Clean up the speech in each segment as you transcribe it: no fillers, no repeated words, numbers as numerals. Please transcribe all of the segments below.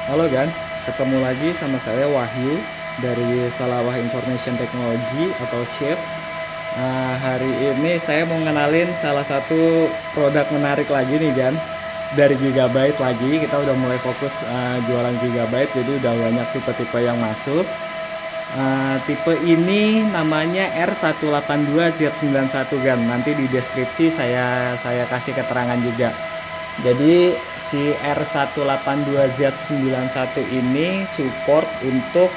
Halo Gan, ketemu lagi sama saya Wahyu dari Salawah Information Technology atau SHIP. Hari ini saya mau ngenalin salah satu produk menarik lagi nih Gan, dari Gigabyte lagi. Kita udah mulai fokus jualan Gigabyte, jadi udah banyak tipe-tipe yang masuk. Tipe ini namanya R182Z91 Gan. Nanti di deskripsi saya kasih keterangan juga. Jadi si R182Z91 ini support untuk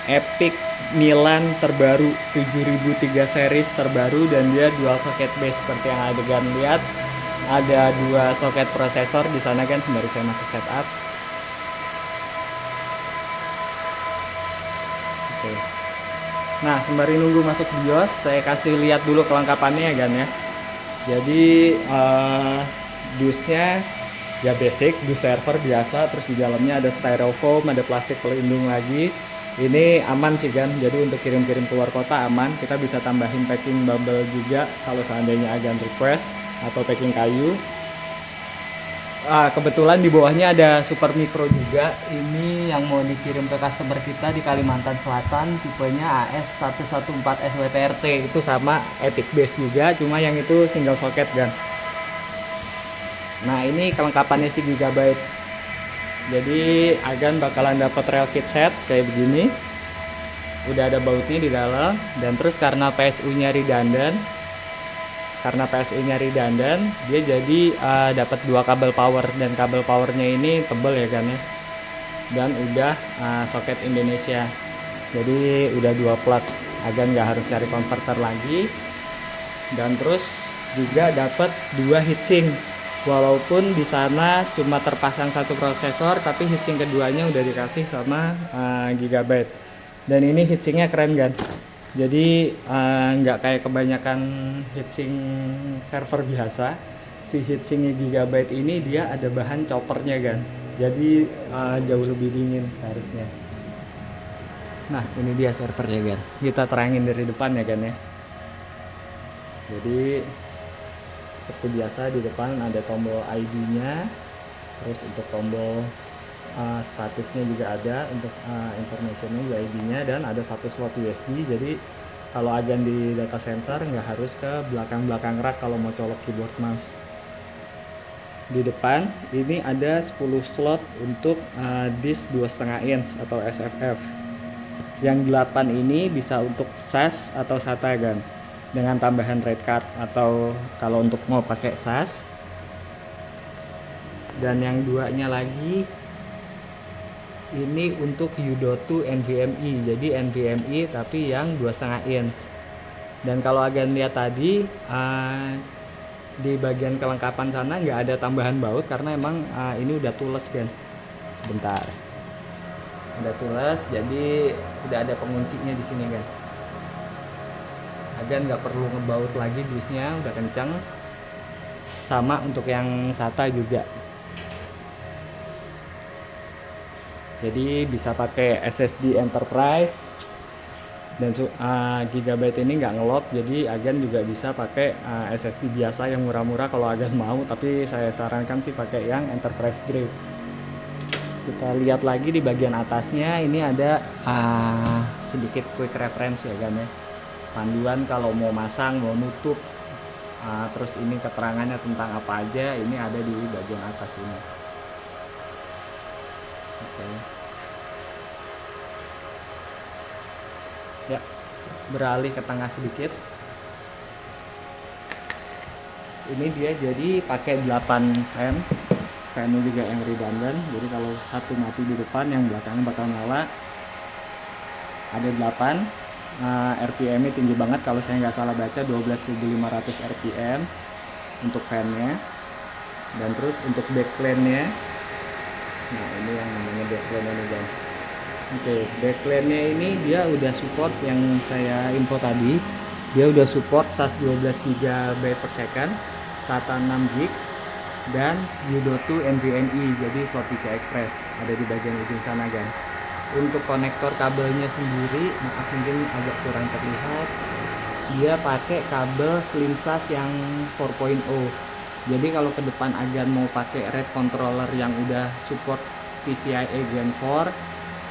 Epic Milan terbaru 7003 series terbaru, dan dia dual socket base seperti yang adegan lihat. Ada dua soket prosesor di sana kan, sembari saya masuk setup. Oke. Nah, sembari nunggu masuk BIOS, saya kasih lihat dulu kelengkapannya ya Gan ya. Jadi dusnya ya basic, dus server biasa, terus di dalamnya ada styrofoam, ada plastik pelindung lagi. Ini aman sih Gan, jadi untuk kirim-kirim keluar kota aman. Kita bisa tambahin packing bubble juga kalau seandainya Agan request, atau packing kayu. Kebetulan di bawahnya ada super micro juga. Ini yang mau dikirim ke customer kita di Kalimantan Selatan, tipenya AS114 SWTRT. Itu sama Epic Base juga, cuma yang itu single socket Gan. Nah, ini kelengkapannya si Gigabyte. Jadi Agan bakalan dapat rail kit set kayak begini. Udah ada bautnya di dalam, dan terus karena PSU-nya redundant, dia jadi dapat dua kabel power, dan kabel powernya ini tebel ya kan ya. Dan udah soket Indonesia. Jadi udah dua plat. Agan nggak harus cari converter lagi. Dan terus juga dapat dua heatsink. Walaupun di sana cuma terpasang satu prosesor, tapi heatsink keduanya udah dikasih sama Gigabyte. Dan ini heatsinknya keren kan. Jadi nggak kayak kebanyakan heatsink server biasa. Si heatsinknya Gigabyte ini dia ada bahan choppernya kan. Jadi jauh lebih dingin seharusnya. Nah, ini dia servernya kan. Kita terangin dari depan ya kan ya. Jadi seperti biasa di depan ada tombol ID-nya, terus untuk tombol statusnya juga ada, untuk informationnya ID-nya, dan ada satu slot USB. Jadi kalau Agan di data center nggak harus ke belakang rak kalau mau colok keyboard mouse. Di depan ini ada 10 slot untuk disk 2,5 inch atau SFF. Yang 8 ini bisa untuk SAS atau SATA Gan, dengan tambahan RAID card, atau kalau untuk mau pakai SAS. Dan yang duanya lagi ini untuk U.2 NVMe, jadi NVMe tapi yang 2,5 inch. Dan kalau Agan lihat tadi di bagian kelengkapan sana nggak ada tambahan baut, karena emang ini udah tules kan. Sebentar, udah tules, jadi udah ada penguncinya di sini kan. Agan nggak perlu ngebaut lagi, dusnya udah kencang. Sama untuk yang SATA juga. Jadi bisa pakai SSD Enterprise, dan Gigabyte ini nggak ngelot, jadi Agan juga bisa pakai SSD biasa yang murah-murah kalau Agan mau, tapi saya sarankan sih pakai yang Enterprise grade. Kita lihat lagi di bagian atasnya, ini ada sedikit quick reference ya Gan ya, panduan kalau mau masang, mau nutup. Terus ini keterangannya tentang apa aja, ini ada di bagian atas ini. Oke. Ya, beralih ke tengah sedikit. Ini dia jadi pakai 8 fan-nya juga yang redundant. Jadi kalau satu mati di depan, yang belakangnya bakal nyala. Ada 8. RPM-nya tinggi banget, kalau saya nggak salah baca 12.500 RPM untuk fan-nya. Dan terus untuk backplane-nya, nah ini yang namanya backplane ini guys. Oke, backplane-nya ini dia udah support, yang saya info tadi, dia udah support SAS 12 GB per second, SATA 6 GB, dan U.2 NVMe, jadi slot PCI Express ada di bagian ujung sana guys. Untuk konektor kabelnya sendiri, maaf mungkin agak kurang terlihat, dia pakai kabel slim SAS yang 4.0. Jadi kalau ke depan Agan mau pakai RAID controller yang udah support PCIe Gen 4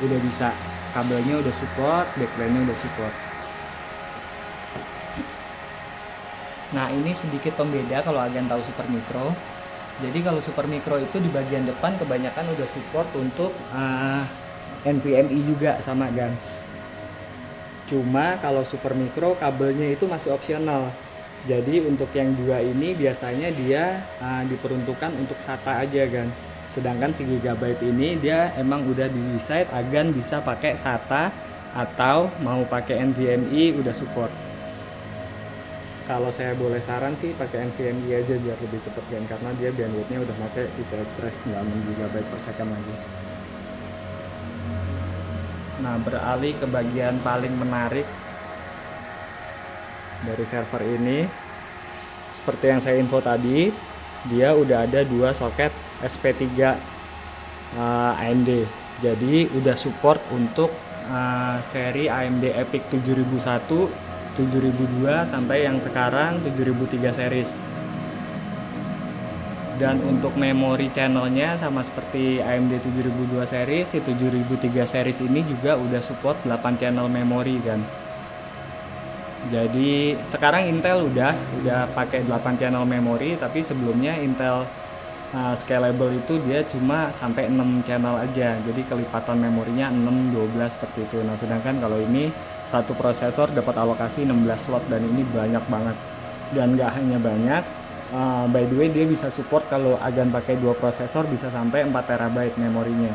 udah bisa, kabelnya udah support, backplane-nya udah support. Nah ini sedikit pembeda kalau agan tahu Supermicro. Jadi kalau Supermicro itu di bagian depan kebanyakan udah support untuk NVMe juga sama gan. Cuma kalau Supermicro kabelnya itu masih opsional. Jadi untuk yang dua ini biasanya dia diperuntukkan untuk SATA aja kan. Sedangkan si Gigabyte ini dia emang udah di-decide agan bisa pakai SATA atau mau pakai NVMe udah support. Kalau saya boleh saran sih pakai NVMe aja biar lebih cepet kan, karena dia bandwidthnya udah pakai PCI Express 96 GB per second lagi. Nah beralih ke bagian paling menarik dari server ini, seperti yang saya info tadi, dia udah ada dua soket SP3 AMD. Jadi udah support untuk seri AMD EPYC 7001, 7002 sampai yang sekarang 7003 series. Dan untuk memori channelnya sama seperti AMD 7002 series, si 7003 series ini juga udah support 8 channel memori kan. Jadi sekarang Intel udah pakai 8 channel memori, tapi sebelumnya Intel Scalable itu dia cuma sampai 6 channel aja. Jadi kelipatan memorinya 6, 12 seperti itu. Nah, sedangkan kalau ini satu prosesor dapat alokasi 16 slot dan ini banyak banget. Dan nggak hanya banyak, by the way dia bisa support kalau agan pakai dua prosesor bisa sampai 4 TB memorinya.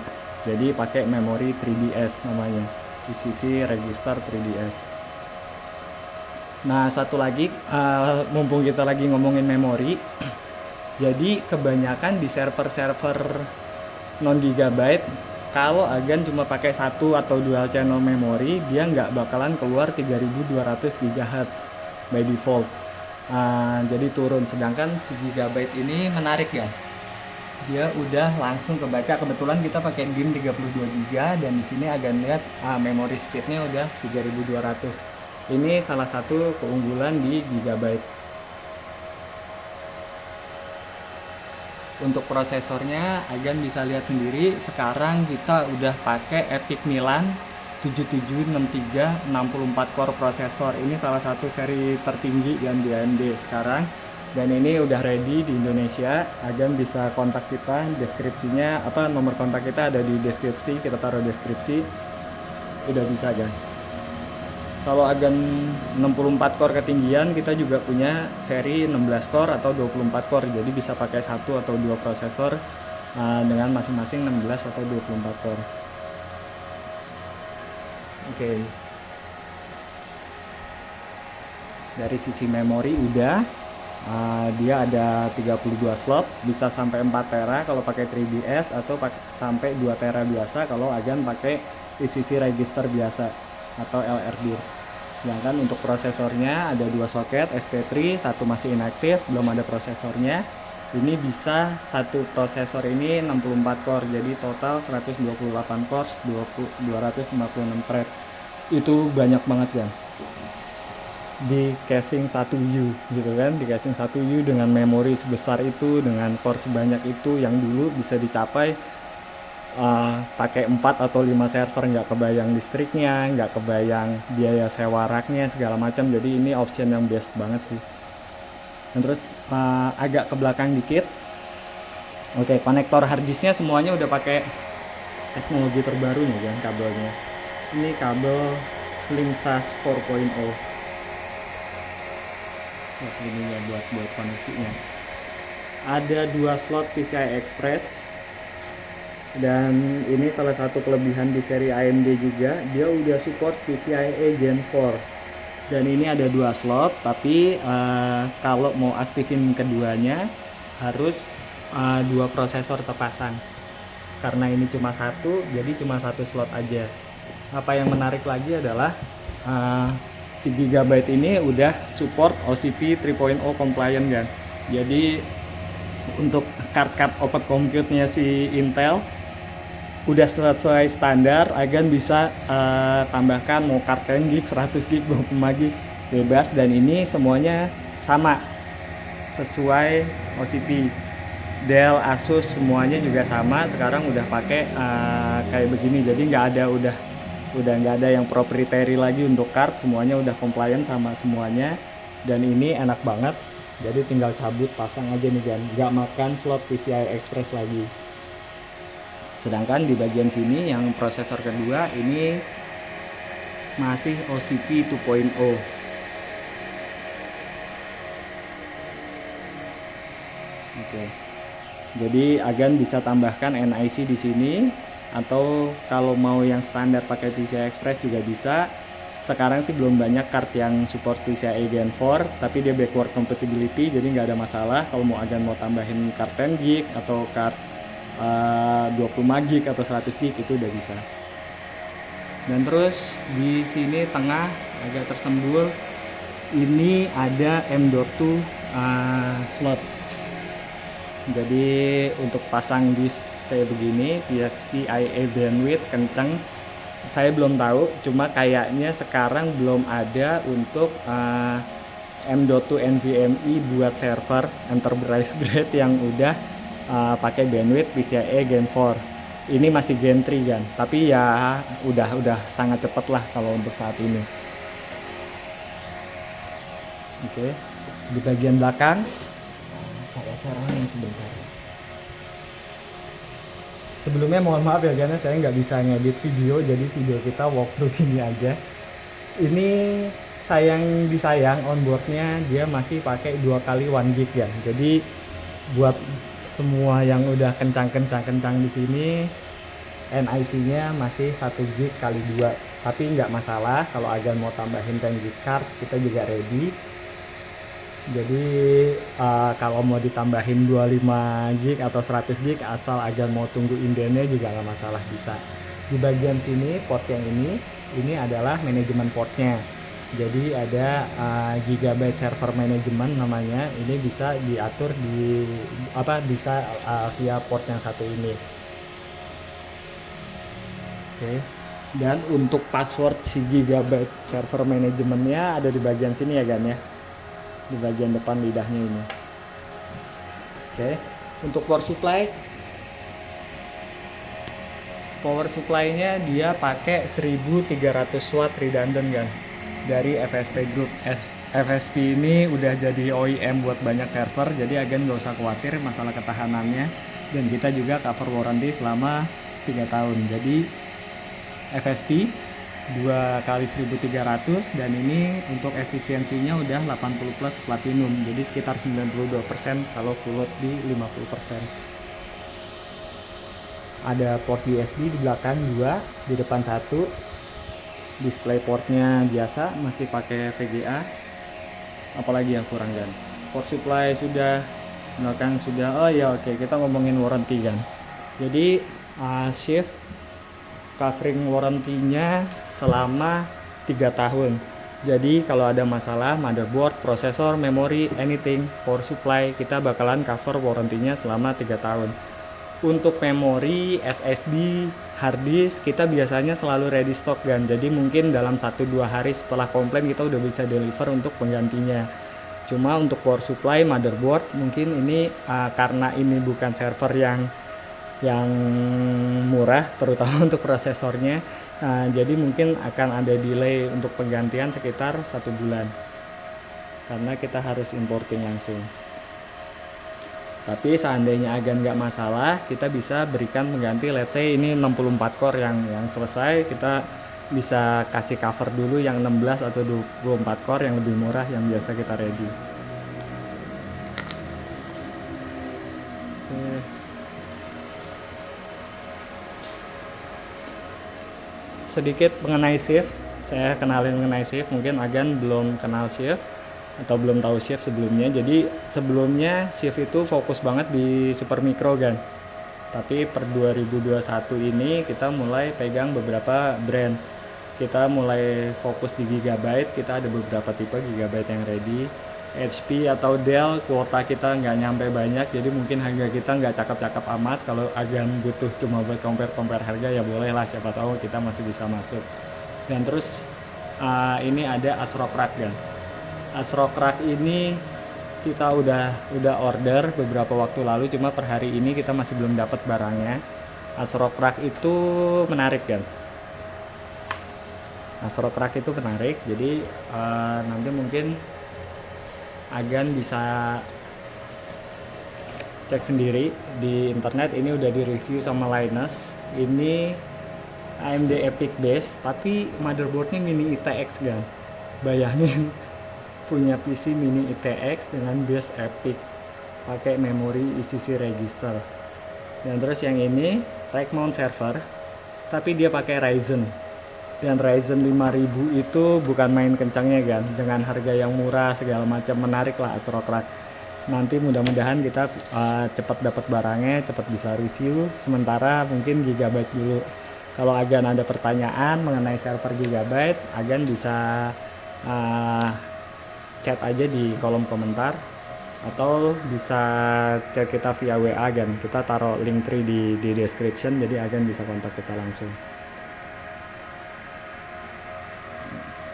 Jadi pakai memori 3DS namanya, PCC register 3DS. Nah satu lagi, mumpung kita lagi ngomongin memori, jadi kebanyakan di server-server non gigabyte, kalau agan cuma pakai satu atau dual channel memori, dia nggak bakalan keluar 3200 GHz by default. Jadi turun. Sedangkan si gigabyte ini menarik ya, dia udah langsung kebaca. Kebetulan kita pakai DIMM 32 GB dan di sini agan lihat memori speednya udah 3200. Ini salah satu keunggulan di gigabyte. Untuk prosesornya agan bisa lihat sendiri, sekarang kita udah pakai EPYC Milan 7763 64 core prosesor. Ini salah satu seri tertinggi yang di AMD sekarang, dan ini udah ready di Indonesia. Agan bisa kontak kita, deskripsinya nomor kontak kita ada di deskripsi, kita taruh deskripsi, udah bisa kan. Kalau agan 64 core ketinggian, kita juga punya seri 16 core atau 24 core. Jadi bisa pakai satu atau dua prosesor dengan masing-masing 16 atau 24 core. Oke. Dari sisi memori udah, dia ada 32 slot, bisa sampai 4 tera kalau pakai 3DS atau sampai 2 tera biasa kalau agan pakai PCC register biasa atau LRD. Sedangkan untuk prosesornya ada dua soket SP3, satu masih inaktif, belum ada prosesornya. Ini bisa satu prosesor ini 64 core, jadi total 128 cores, 256 thread. Itu banyak banget kan di casing 1U gitu kan, di casing 1U dengan memori sebesar itu, dengan core sebanyak itu, yang dulu bisa dicapai pakai 4 atau 5 server, nggak kebayang listriknya, nggak kebayang biaya sewa racknya segala macam. Jadi ini option yang best banget sih. Dan terus agak ke belakang dikit, oke, konektor harddisknya semuanya udah pakai teknologi terbaru nih kan kabelnya. Ini kabel Slim SAS 4.0. Ininya buat koneksinya. Ada dua slot PCI Express. Dan ini salah satu kelebihan di seri AMD juga, dia udah support PCIe Gen 4. Dan ini ada dua slot, tapi kalau mau aktifin keduanya harus dua prosesor terpasang. Karena ini cuma satu, jadi cuma satu slot aja. Apa yang menarik lagi adalah si Gigabyte ini udah support OCP 3.0 compliant kan. Jadi untuk card open compute-nya si Intel udah sesuai standar, agan bisa tambahkan mau card 10 GB, 100 GB, 25 GB bebas, dan ini semuanya sama sesuai OCP. Dell, Asus semuanya juga sama sekarang udah pakai kayak begini, jadi nggak ada udah nggak ada yang proprietary lagi untuk card, semuanya udah compliant sama semuanya. Dan ini enak banget, jadi tinggal cabut pasang aja nih kan, nggak makan slot PCI Express lagi. Sedangkan di bagian sini yang prosesor kedua ini masih OCP 2.0. Oke. Jadi Agan bisa tambahkan NIC di sini, atau kalau mau yang standar pakai PCI Express juga bisa. Sekarang sih belum banyak card yang support PCIe Gen 4, tapi dia backward compatibility, jadi nggak ada masalah. Kalau mau Agan mau tambahin card 10 GB atau card 25 GB atau 100 GB itu udah bisa. Dan terus di sini tengah agak tersembul ini ada M.2 slot. Jadi untuk pasang disk kayak begini PCIe bandwidth kenceng, saya belum tahu, cuma kayaknya sekarang belum ada untuk M.2 NVMe buat server enterprise grade yang udah pakai bandwidth PCIe Gen 4. Ini masih Gen 3 kan, tapi ya udah sangat cepat lah kalau untuk saat ini. Oke, di bagian belakang saya serangin sebentar. Sebelumnya mohon maaf ya karena saya nggak bisa ngedit video, jadi video kita walkthrough gini aja. Ini disayang onboardnya dia masih pakai 2 kali 1 gig ya. Jadi buat semua yang udah kencang di sini, NIC-nya masih 1 gig kali 2. Tapi nggak masalah, kalau Agan mau tambahin 10 gig card kita juga ready. Jadi kalau mau ditambahin 25 gig atau 100 gig asal Agan mau tunggu indennya juga nggak masalah, bisa. Di bagian sini port yang ini adalah manajemen portnya. Jadi ada Gigabyte Server Management namanya. Ini bisa diatur bisa via port yang satu ini. Oke. Dan untuk password si Gigabyte Server Managementnya ada di bagian sini ya Gan ya, di bagian depan lidahnya ini. Oke. Untuk power supply-nya dia pakai 1300 watt redundant kan dari FSP Group. FSP ini udah jadi OEM buat banyak server, jadi Agan nggak usah khawatir masalah ketahanannya, dan kita juga cover warranty selama 3 tahun. Jadi FSP 2 kali 1300, dan ini untuk efisiensinya udah 80 plus platinum, jadi sekitar 92% kalau full load di 50%. Ada port USB di belakang 2, di depan 1. Display portnya biasa masih pakai VGA. Apalagi yang kurang kan? Port supply sudah, belakang sudah. Oh ya oke, kita ngomongin warranty kan. Jadi shift covering warranty-nya selama 3 tahun. Jadi kalau ada masalah motherboard, prosesor, memori, anything, power supply, kita bakalan cover warranty-nya selama 3 tahun. Untuk memori, SSD, hard disk kita biasanya selalu ready stock kan. Jadi mungkin dalam 1-2 hari setelah komplain kita udah bisa deliver untuk penggantinya. Cuma untuk power supply, motherboard mungkin ini karena ini bukan server yang murah, terutama untuk prosesornya, jadi mungkin akan ada delay untuk penggantian sekitar 1 bulan karena kita harus importing langsung. Tapi seandainya Agan nggak masalah, kita bisa berikan pengganti, let's say ini 64 core yang selesai, kita bisa kasih cover dulu yang 16 atau 24 core yang lebih murah yang biasa kita ready. Sedikit mengenai shift, saya kenalin mengenai shift, mungkin Agan belum kenal shift atau belum tahu shift sebelumnya. Jadi sebelumnya shift itu fokus banget di super micro kan, tapi per 2021 ini kita mulai pegang beberapa brand. Kita mulai fokus di Gigabyte, kita ada beberapa tipe Gigabyte yang ready. HP atau Dell kuota kita nggak nyampe banyak, jadi mungkin harga kita nggak cakep-cakep amat. Kalau Agan butuh cuma buat compare harga ya boleh lah, siapa tahu kita masih bisa masuk. Dan terus ini ada ASRock Rack kan. ASRock Rack ini kita udah order beberapa waktu lalu, cuma per hari ini kita masih belum dapat barangnya. ASRock Rak itu menarik kan. ASRock Rak itu menarik, jadi nanti mungkin Agan bisa cek sendiri di internet. Ini udah di review sama Linus. Ini AMD EPYC base tapi motherboardnya mini ITX kan. Bayangin punya PC mini ITX dengan base EPYC pakai memori ECC register. Dan terus yang ini rack mount server tapi dia pakai Ryzen. Dan Ryzen 5000 itu bukan main kencangnya kan, dengan harga yang murah segala macam, menarik lah ASRock Rak. Nanti mudah-mudahan kita cepat dapat barangnya, cepat bisa review. Sementara mungkin Gigabyte dulu. Kalau Agan ada pertanyaan mengenai server Gigabyte, Agan bisa chat aja di kolom komentar atau bisa chat kita via WA Agan. Kita taruh link tree di description, jadi Agan bisa kontak kita langsung.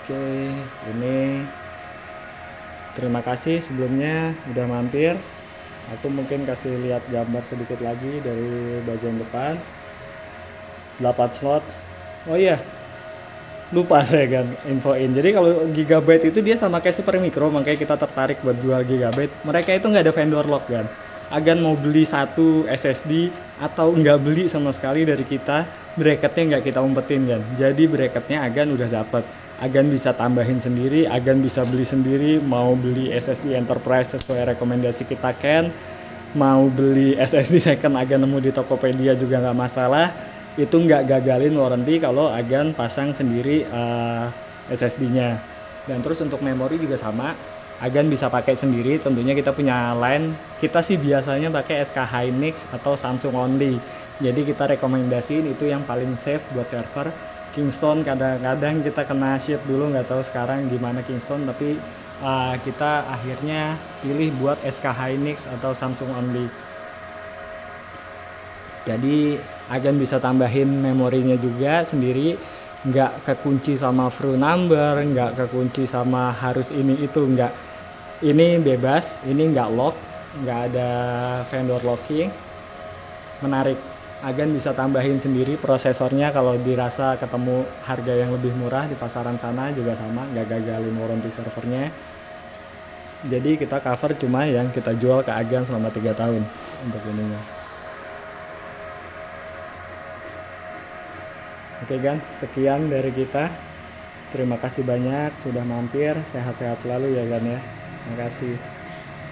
Oke, ini terima kasih sebelumnya udah mampir. Aku mungkin kasih lihat gambar sedikit lagi dari bagian depan. 8 slot. Oh iya, lupa saya kan infoin. Jadi kalau Gigabyte itu dia sama kayak Super Micro, makanya kita tertarik buat jual Gigabyte. Mereka itu nggak ada vendor lock kan. Agan mau beli satu SSD atau nggak beli sama sekali dari kita, bracketnya nggak kita umpetin kan. Jadi bracketnya Agan udah dapat. Agan bisa tambahin sendiri, Agan bisa beli sendiri. Mau beli SSD Enterprise sesuai rekomendasi kita kan, mau beli SSD second Agan nemu di Tokopedia juga nggak masalah. Itu nggak gagalin warranty kalau Agan pasang sendiri SSD-nya. Dan terus untuk memori juga sama, Agan bisa pakai sendiri. Tentunya kita punya line, kita sih biasanya pakai SK Hynix atau Samsung only. Jadi kita rekomendasiin itu yang paling safe buat server. Kingston kadang-kadang kita kena ship dulu, nggak tahu sekarang gimana Kingston, tapi kita akhirnya pilih buat SK Hynix atau Samsung only. Jadi Agan bisa tambahin memorinya juga sendiri, nggak kekunci sama fru number, nggak kekunci sama harus ini itu, nggak. Ini bebas, ini nggak lock, nggak ada vendor locking. Menarik. Agan bisa tambahin sendiri prosesornya kalau dirasa ketemu harga yang lebih murah di pasaran sana juga sama, nggak gagalin warranty servernya. Jadi kita cover cuma yang kita jual ke Agan selama 3 tahun untuk ininya. Oke Gan, sekian dari kita. Terima kasih banyak sudah mampir, sehat-sehat selalu ya Gan ya. Terima kasih.